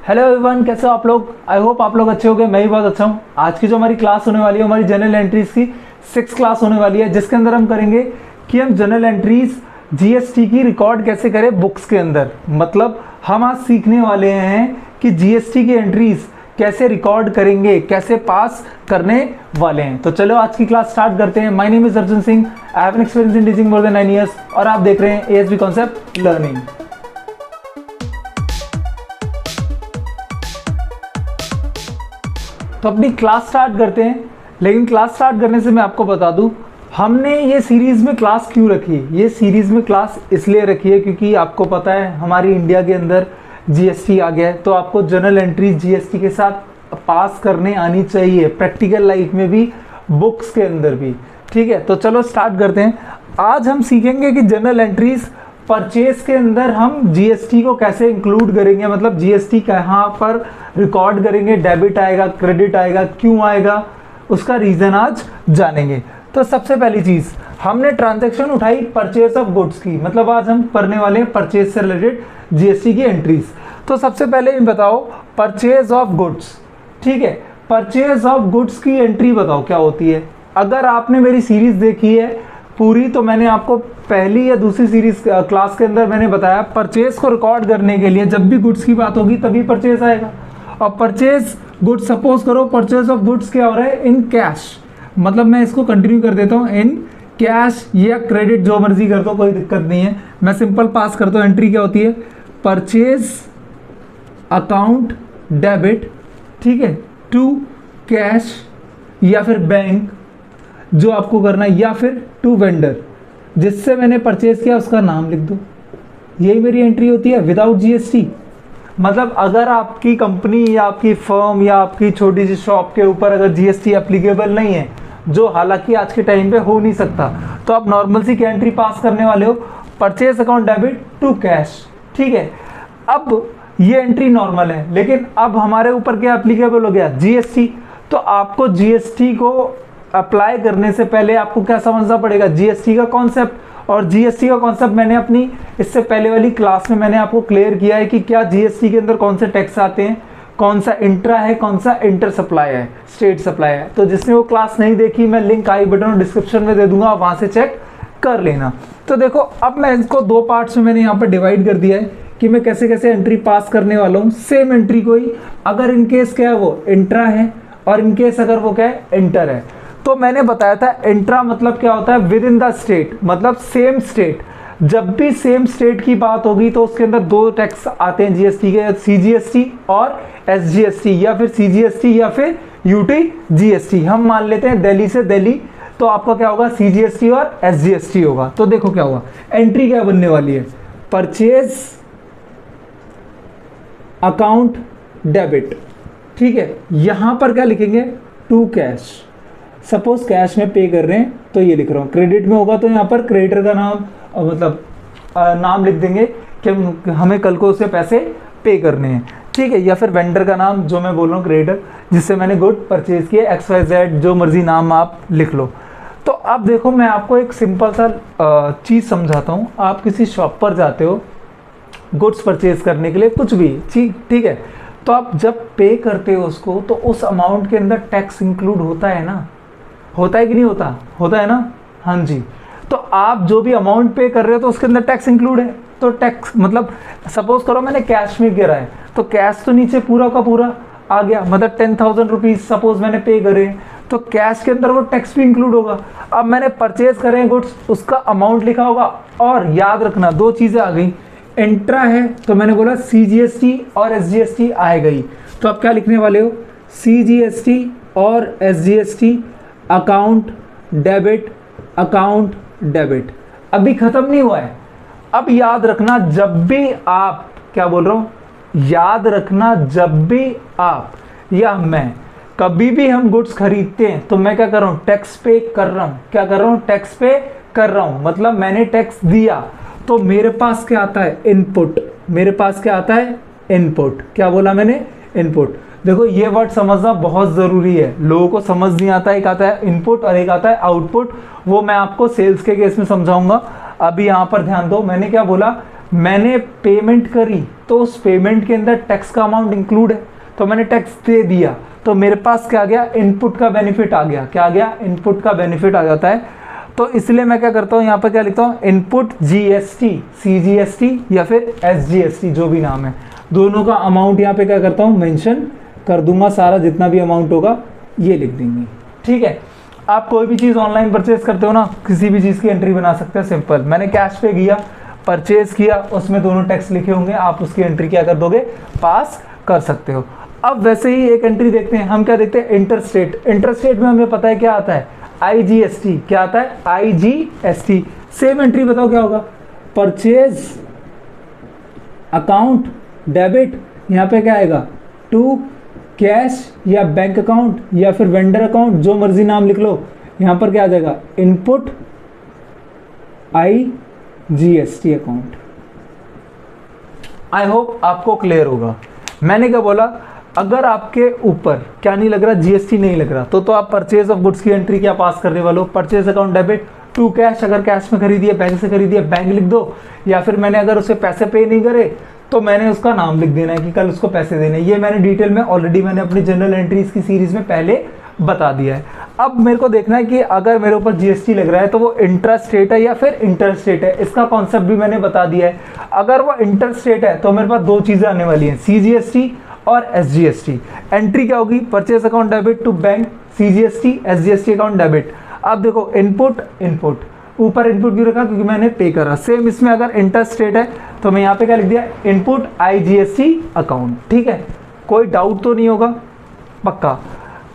Hello everyone, कैसे हो आप लोग। आई होप आप लोग अच्छे हो गए। मैं भी बहुत अच्छा हूँ। आज की जो हमारी क्लास होने वाली है, हमारी जनरल एंट्रीज की 6 क्लास होने वाली है, जिसके अंदर हम करेंगे कि हम जनरल एंट्रीज जीएसटी की रिकॉर्ड कैसे करें बुक्स के अंदर। मतलब हम आज सीखने वाले हैं कि जीएसटी की एंट्रीज कैसे रिकॉर्ड करेंगे, कैसे पास करने वाले हैं। तो चलो आज की क्लास स्टार्ट करते हैं। My name is Arjun Singh, I have an experience in teaching more than 9 years और आप देख रहे हैं एएसबी कॉन्सेप्ट लर्निंग। तो अपनी क्लास स्टार्ट करते हैं, लेकिन क्लास स्टार्ट करने से मैं आपको बता दूं, हमने ये सीरीज़ में क्लास क्यों रखी है। ये सीरीज़ में क्लास इसलिए रखी है क्योंकि आपको पता है हमारी इंडिया के अंदर जीएसटी आ गया है, तो आपको जनरल एंट्री जीएसटी के साथ पास करने आनी चाहिए, प्रैक्टिकल लाइफ में भी, बुक्स के अंदर भी। ठीक है, तो चलो स्टार्ट करते हैं। आज हम सीखेंगे कि जनरल एंट्रीज परचेज के अंदर हम जीएसटी को कैसे इंक्लूड करेंगे, मतलब जीएसटी कहाँ पर रिकॉर्ड करेंगे, डेबिट आएगा, क्रेडिट आएगा, क्यों आएगा, उसका रीज़न आज जानेंगे। तो सबसे पहली चीज़, हमने ट्रांजैक्शन उठाई परचेज ऑफ गुड्स की, मतलब आज हम करने वाले हैं परचेज से रिलेटेड जीएसटी की एंट्रीज। तो सबसे पहले बताओ परचेज ऑफ गुड्स। ठीक है, परचेज ऑफ गुड्स की एंट्री बताओ क्या होती है। अगर आपने मेरी सीरीज देखी है पूरी, तो मैंने आपको पहली या दूसरी सीरीज क्लास के अंदर मैंने बताया परचेज को रिकॉर्ड करने के लिए जब भी गुड्स की बात होगी तभी परचेज आएगा। और परचेज गुड्स, सपोज करो परचेज ऑफ गुड्स क्या हो रहा है, इन कैश, मतलब मैं इसको कंटिन्यू कर देता हूँ, इन कैश या क्रेडिट, जो मर्जी कर दो, कोई दिक्कत नहीं है। मैं सिंपल पास करता हूँ। एंट्री क्या होती है, परचेज अकाउंट डेबिट, ठीक है, टू कैश या फिर बैंक जो आपको करना है, या फिर टू वेंडर जिससे मैंने परचेज किया उसका नाम लिख दो। यही मेरी एंट्री होती है विदाउट जीएसटी। मतलब अगर आपकी कंपनी या आपकी फर्म या आपकी छोटी सी शॉप के ऊपर अगर जीएसटी एप्लीकेबल नहीं है, जो हालांकि आज के टाइम पे हो नहीं सकता, तो आप नॉर्मल सी क्या एंट्री पास करने वाले हो, purchase account debit to cash. ठीक है, अब ये एंट्री नॉर्मल है, लेकिन अब हमारे ऊपर क्या एप्लीकेबल हो गया, जीएसटी। तो आपको जीएसटी को अप्लाई करने से पहले आपको क्या समझना पड़ेगा, जीएसटी का कॉन्सेप्ट। और जीएसटी का कॉन्सेप्ट मैंने अपनी इससे पहले वाली क्लास में मैंने आपको क्लियर किया है कि क्या जीएसटी के अंदर कौन से टैक्स आते हैं, कौन सा इंट्रा है, कौन सा इंटर सप्लाई है, स्टेट सप्लाई है। तो जिसने वो क्लास नहीं देखी, मैं लिंक आई बटन और डिस्क्रिप्शन में दे दूंगा, वहां से चेक कर लेना। तो देखो, अब मैं इसको दो पार्ट्स में मैंने यहाँ पर डिवाइड कर दिया है कि मैं कैसे कैसे एंट्री पास करने वाला हूँ। सेम एंट्री को ही अगर इनकेस क्या है वो इंट्रा है और इनकेस अगर वो क्या है इंटर है। तो मैंने बताया था इंट्रा मतलब क्या होता है, विद इन द स्टेट, मतलब सेम स्टेट। जब भी सेम स्टेट की बात होगी तो उसके अंदर दो टैक्स आते हैं जीएसटी के, सीजीएसटी और एसजीएसटी, या फिर सीजीएसटी या फिर यूटी जीएसटी। हम मान लेते हैं दिल्ली से दिल्ली, तो आपका क्या होगा, सीजीएसटी और एसजीएसटी होगा। तो देखो क्या होगा, एंट्री क्या बनने वाली है, परचेज अकाउंट डेबिट। ठीक है, यहां पर क्या लिखेंगे, टू कैश। सपोज कैश में पे कर रहे हैं तो ये लिख रहा हूँ, क्रेडिट में होगा तो यहाँ पर क्रेडिटर का नाम, मतलब नाम लिख देंगे कि हमें कल को उसे पैसे पे करने हैं। ठीक है, या फिर वेंडर का नाम, जो मैं बोल रहा हूँ क्रेडिटर, जिससे मैंने गुड परचेज किया, XYZ, जो मर्जी नाम आप लिख लो। तो अब देखो, मैं आपको एक सिंपल सा चीज़ समझाता हूँ। आप किसी शॉप पर जाते हो गुड्स परचेज करने के लिए, कुछ भी चीज, ठीक है, तो आप जब पे करते हो उसको, तो उस अमाउंट के अंदर टैक्स इंक्लूड होता है ना, होता है कि नहीं होता, होता है ना, हाँ जी। तो आप जो भी अमाउंट पे कर रहे हो तो उसके अंदर टैक्स इंक्लूड है। तो टैक्स मतलब सपोज करो मैंने कैश में गिरा है, तो कैश तो नीचे पूरा का पूरा आ गया, मतलब 10,000 रुपीज़ सपोज मैंने पे करे, तो कैश के अंदर वो टैक्स भी इंक्लूड होगा। अब मैंने परचेज करे हैं गुड्स, उसका अमाउंट लिखा होगा। और याद रखना, दो चीज़ें आ गई, इंट्रा है तो मैंने बोला सीजीएसटी और एसजीएसटी आएगा ही। तो आप क्या लिखने वाले हो, सीजीएसटी और SGST account debit, account debit. अभी खत्म नहीं हुआ है। अब याद रखना, जब भी आप, क्या बोल रहा हूँ, याद रखना, जब भी आप या मैं कभी भी हम गुड्स खरीदते हैं तो मैं क्या कर रहा हूँ, टैक्स पे कर रहा हूँ। क्या कर रहा हूँ, टैक्स पे कर रहा हूँ, मतलब मैंने टैक्स दिया तो मेरे पास क्या आता है, इनपुट। मेरे पास क्या आता है, इनपुट। क्या बोला मैंने, इनपुट। देखो ये वर्ड समझना बहुत ज़रूरी है, लोगों को समझ नहीं आता। एक आता है इनपुट और एक आता है आउटपुट, वो मैं आपको सेल्स के केस में समझाऊंगा। अभी यहाँ पर ध्यान दो, मैंने क्या बोला, मैंने पेमेंट करी तो उस पेमेंट के अंदर टैक्स का अमाउंट इंक्लूड है, तो मैंने टैक्स दे दिया, तो मेरे पास क्या आ गया, इनपुट का बेनिफिट आ गया। क्या आ गया, इनपुट का बेनिफिट आ जाता है। तो इसलिए मैं क्या करता हूँ, यहाँ पर क्या लिखता हूँ, इनपुट जीएसटी, सीजीएसटी या फिर एसजीएसटी, जो भी नाम है, दोनों का अमाउंट यहाँ पे क्या करता हूँ, मेंशन कर दूंगा। सारा जितना भी अमाउंट होगा ये लिख देंगे। ठीक है, आप कोई भी चीज़ ऑनलाइन परचेज करते हो ना, किसी भी चीज़ की एंट्री बना सकते हैं। सिंपल, मैंने कैश पे किया, परचेज किया, उसमें दोनों टैक्स लिखे होंगे, आप उसकी एंट्री क्या कर दोगे, पास कर सकते हो। अब वैसे ही एक एंट्री देखते हैं, हम क्या देखते हैं, इंटरस्टेट। इंटरस्टेट में हमें पता है क्या आता है, आईजीएसटी। क्या आता है, आईजीएसटी। सेम एंट्री बताओ क्या होगा, परचेज अकाउंट डेबिट, यहाँ पे क्या आएगा, टू कैश या बैंक अकाउंट या फिर वेंडर अकाउंट, जो मर्जी नाम लिख लो। यहाँ पर क्या आ जाएगा, input IGST account. I hope आपको क्लियर होगा। मैंने क्या बोला, अगर आपके ऊपर क्या नहीं लग रहा, जीएसटी नहीं लग रहा, तो आप परचेज ऑफ गुड्स की एंट्री क्या पास करने वाले हो, purchase account debit to cash. अगर कैश में खरीदी है, बैंक से खरीदी है, बैंक लिख दो, या फिर मैंने अगर उसे पैसे पे नहीं करे तो मैंने उसका नाम लिख देना है कि कल उसको पैसे देने। ये मैंने डिटेल में ऑलरेडी मैंने अपनी जनरल एंट्रीज की सीरीज में पहले बता दिया है। अब मेरे को देखना है कि अगर मेरे ऊपर जीएसटी लग रहा है तो वो इंट्रास्टेट है या फिर इंटरस्टेट है, इसका कॉन्सेप्ट भी मैंने बता दिया है। अगर वो इंटरस्टेट है तो मेरे पास दो चीज़ें आने वाली हैं, सीजीएसटी और एसजीएसटी। एंट्री क्या होगी, purchase account debit to bank, CGST, SGST account debit. अब देखो, इनपुट इनपुट, ऊपर इनपुट क्यों रखा, क्योंकि मैंने पे करा। सेम इसमें अगर इंटरस्टेट है तो मैं यहाँ पे क्या लिख दिया, इनपुट आईजीएसटी अकाउंट। ठीक है, कोई डाउट तो नहीं होगा, पक्का।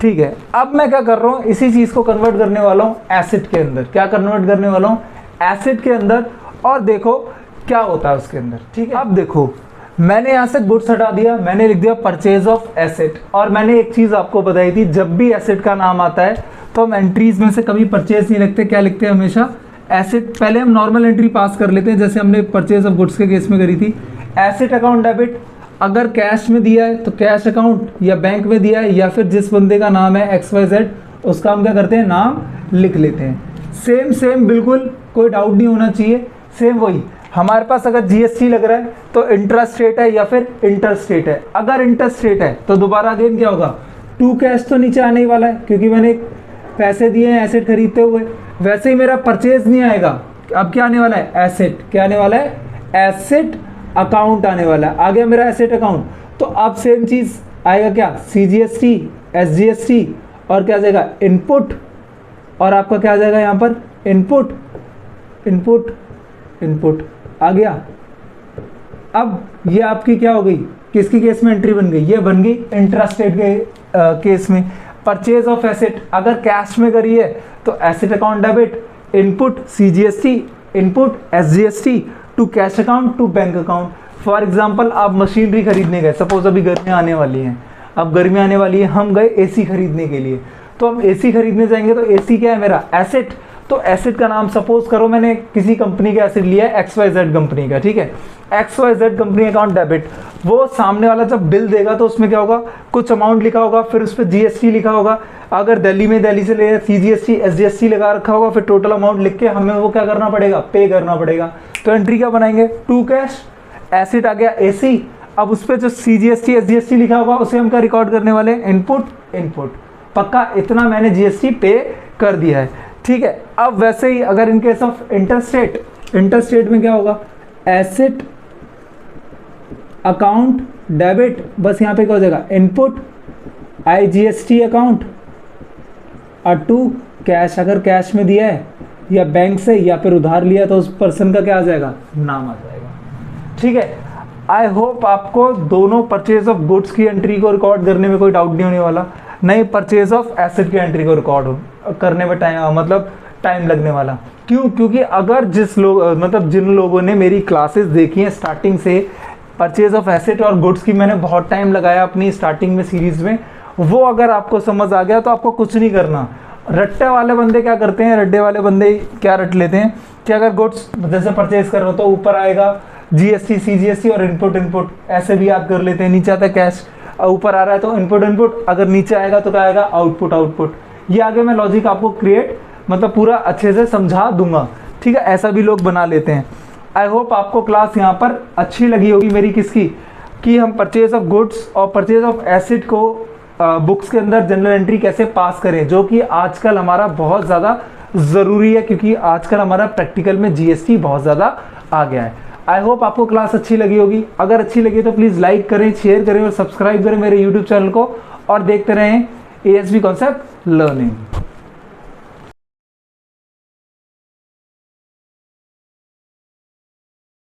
ठीक है, अब मैं क्या कर रहा हूँ, इसी चीज़ को कन्वर्ट करने वाला हूँ एसेट के अंदर। क्या कन्वर्ट करने वाला हूँ, एसेट के अंदर, और देखो क्या होता है उसके अंदर। ठीक है, अब देखो, मैंने यहाँ से गुड्स हटा दिया, मैंने लिख दिया परचेज ऑफ एसेट। और मैंने एक चीज़ आपको बताई थी, जब भी एसेट का नाम आता है तो हम एंट्रीज में से कभी परचेज नहीं लिखते, क्या लिखते हैं, हमेशा एसेट। पहले हम नॉर्मल एंट्री पास कर लेते हैं, जैसे हमने परचेज ऑफ गुड्स के केस में करी थी। एसेट अकाउंट डेबिट, अगर कैश में दिया है तो कैश अकाउंट, या बैंक में दिया है, या फिर जिस बंदे का नाम है XYZ, उसका हम क्या करते हैं, नाम लिख लेते हैं। सेम सेम बिल्कुल, कोई डाउट नहीं होना चाहिए, सेम वही। हमारे पास अगर जीएसटी लग रहा है तो इंट्रास्टेट है या फिर इंटरस्टेट है। अगर इंटरस्टेट है तो दोबारा अगेन क्या होगा, टू कैश तो नीचे आने ही वाला है, क्योंकि मैंने पैसे दिए हैं एसेट खरीदते हुए। वैसे ही मेरा परचेज नहीं आएगा, अब क्या आने वाला है, एसेट। क्या आने वाला है, एसेट अकाउंट आने वाला है। आ गया मेरा एसेट अकाउंट, तो अब सेम चीज़ आएगा क्या, सीजीएसटी, एसजीएसटी, और क्या आ जाएगा, इनपुट, और आपका क्या आ जाएगा यहाँ पर, इनपुट इनपुट इनपुट आ गया। अब ये आपकी क्या हो गई, किसकी केस में एंट्री बन गई, ये बन गई इंट्रास्टेट के केस में। परचेज ऑफ एसेट अगर कैश में करी है तो asset account debit, input CGST, input SGST, to cash account, to bank account. For example, आप मशीनरी खरीदने गए, सपोज अभी गर्मियाँ आने वाली हैं, अब गर्मियाँ आने वाली है, हम गए एसी खरीदने के लिए, तो हम एसी खरीदने जाएंगे तो एसी क्या है मेरा, एसेट। तो एसेट का नाम सपोज करो मैंने किसी कंपनी का एसेट लिया है, XYZ कंपनी का, ठीक है, XYZ कंपनी अकाउंट डेबिट। वो सामने वाला जब बिल देगा तो उसमें क्या होगा, कुछ अमाउंट लिखा होगा, फिर उस पर जीएसटी लिखा होगा। अगर दिल्ली में, दिल्ली से ले सीजीएसटी एसजीएसटी लगा रखा होगा, फिर टोटल अमाउंट लिख के हमें वो क्या करना पड़ेगा, पे करना पड़ेगा। तो एंट्री क्या बनाएंगे, टू कैश, एसेट आ गया एसी, अब उस पर जो सीजीएसटी एसजीएसटी लिखा होगा उसे हम क्या रिकॉर्ड करने वाले, इनपुट इनपुट। पक्का, इतना मैंने जीएसटी पे कर दिया है, ठीक है। अब वैसे ही अगर in case of interstate, interstate में क्या होगा, एसेट अकाउंट डेबिट, बस यहाँ पे क्या हो जाएगा, इनपुट आईजीएसटी अकाउंट, और टू कैश, अगर कैश में दिया है या बैंक से या फिर उधार लिया तो उस पर्सन का क्या आ जाएगा, नाम आ जाएगा, ठीक है। आई होप आपको दोनों परचेज ऑफ गुड्स की एंट्री को रिकॉर्ड करने में कोई डाउट नहीं होने वाला, नहीं परचेज ऑफ एसेट की एंट्री को रिकॉर्ड करने में टाइम लगने वाला। क्यों, क्योंकि अगर जिन लोगों ने मेरी क्लासेस देखी हैं स्टार्टिंग से, परचेज ऑफ एसेट और गुड्स की मैंने बहुत टाइम लगाया अपनी स्टार्टिंग में सीरीज़ में, वो अगर आपको समझ आ गया तो आपको कुछ नहीं करना। रट्टे वाले बंदे क्या करते हैं, रट्टे वाले बंदे क्या रट लेते हैं कि अगर गुड्स जैसे परचेज कर रहे हो तो ऊपर आएगा जीएसटी सीजीएसटी और इनपुट इनपुट, ऐसे भी याद कर लेते हैं। नीचे आता है कैश, ऊपर आ रहा है तो इनपुट इनपुट, अगर नीचे आएगा तो क्या आएगा, आउटपुट आउटपुट। ये आगे मैं लॉजिक आपको पूरा अच्छे से समझा दूंगा, ठीक है। ऐसा भी लोग बना लेते हैं। आई होप आपको क्लास यहाँ पर अच्छी लगी होगी मेरी, किसकी, कि हम परचेज ऑफ गुड्स और परचेज ऑफ एसेट को बुक्स के अंदर जनरल एंट्री कैसे पास करें, जो कि आजकल हमारा बहुत ज़्यादा ज़रूरी है, क्योंकि आजकल हमारा प्रैक्टिकल में जीएसटी बहुत ज़्यादा आ गया है। आई होप आपको क्लास अच्छी लगी होगी। अगर अच्छी लगी तो प्लीज़ लाइक करें, शेयर करें और सब्सक्राइब करें मेरे यूट्यूब चैनल को, और देखते रहें ASB कॉन्सेप्ट लर्निंग।